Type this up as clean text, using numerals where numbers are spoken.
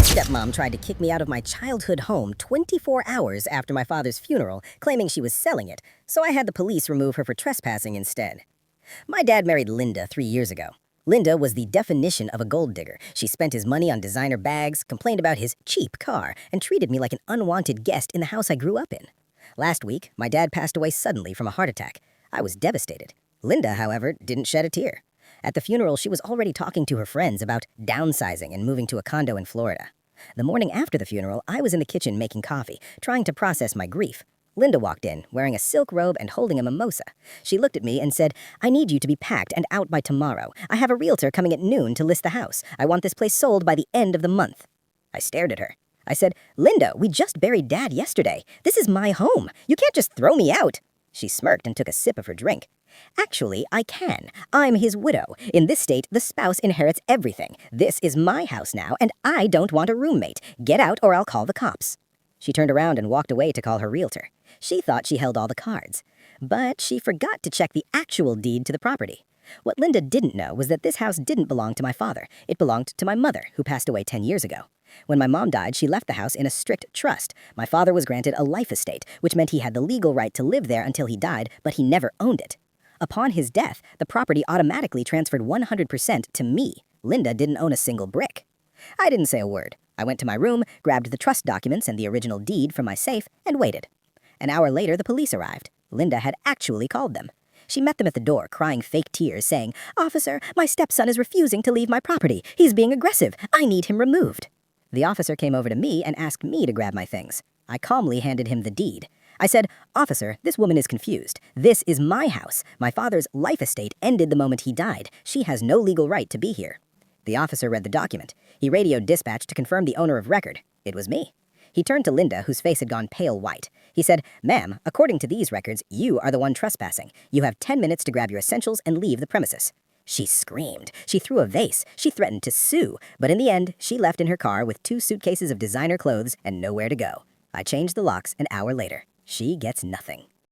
My stepmom tried to kick me out of my childhood home 24 hours after my father's funeral, claiming she was selling it, so I had the police remove her for trespassing instead. My dad married Linda 3 years ago. Linda was the definition of a gold digger. She spent his money on designer bags, complained about his cheap car, and treated me like an unwanted guest in the house I grew up in. Last week, my dad passed away suddenly from a heart attack. I was devastated. Linda, however, didn't shed a tear. At the funeral, she was already talking to her friends about downsizing and moving to a condo in Florida. The morning after the funeral, I was in the kitchen making coffee, trying to process my grief. Linda walked in, wearing a silk robe and holding a mimosa. She looked at me and said, "I need you to be packed and out by tomorrow. I have a realtor coming at noon to list the house. I want this place sold by the end of the month." I stared at her. I said, "Linda, we just buried Dad yesterday. This is my home. You can't just throw me out." She smirked and took a sip of her drink. "Actually, I can. I'm his widow. In this state, the spouse inherits everything. This is my house now, and I don't want a roommate. Get out or I'll call the cops." She turned around and walked away to call her realtor. She thought she held all the cards. But she forgot to check the actual deed to the property. What Linda didn't know was that this house didn't belong to my father. It belonged to my mother, who passed away 10 years ago. When my mom died, she left the house in a strict trust. My father was granted a life estate, which meant he had the legal right to live there until he died, but he never owned it. Upon his death, the property automatically transferred 100% to me. Linda didn't own a single brick. I didn't say a word. I went to my room, grabbed the trust documents and the original deed from my safe, and waited. An hour later, the police arrived. Linda had actually called them. She met them at the door, crying fake tears, saying, "Officer, my stepson is refusing to leave my property. He's being aggressive. I need him removed." The officer came over to me and asked me to grab my things. I calmly handed him the deed. I said, "Officer, this woman is confused. This is my house. My father's life estate ended the moment he died. She has no legal right to be here." The officer read the document. He radioed dispatch to confirm the owner of record. It was me. He turned to Linda, whose face had gone pale white. He said, "Ma'am, according to these records, you are the one trespassing. You have 10 minutes to grab your essentials and leave the premises." She screamed. She threw a vase. She threatened to sue. But in the end, she left in her car with 2 suitcases of designer clothes and nowhere to go. I changed the locks an hour later. She gets nothing.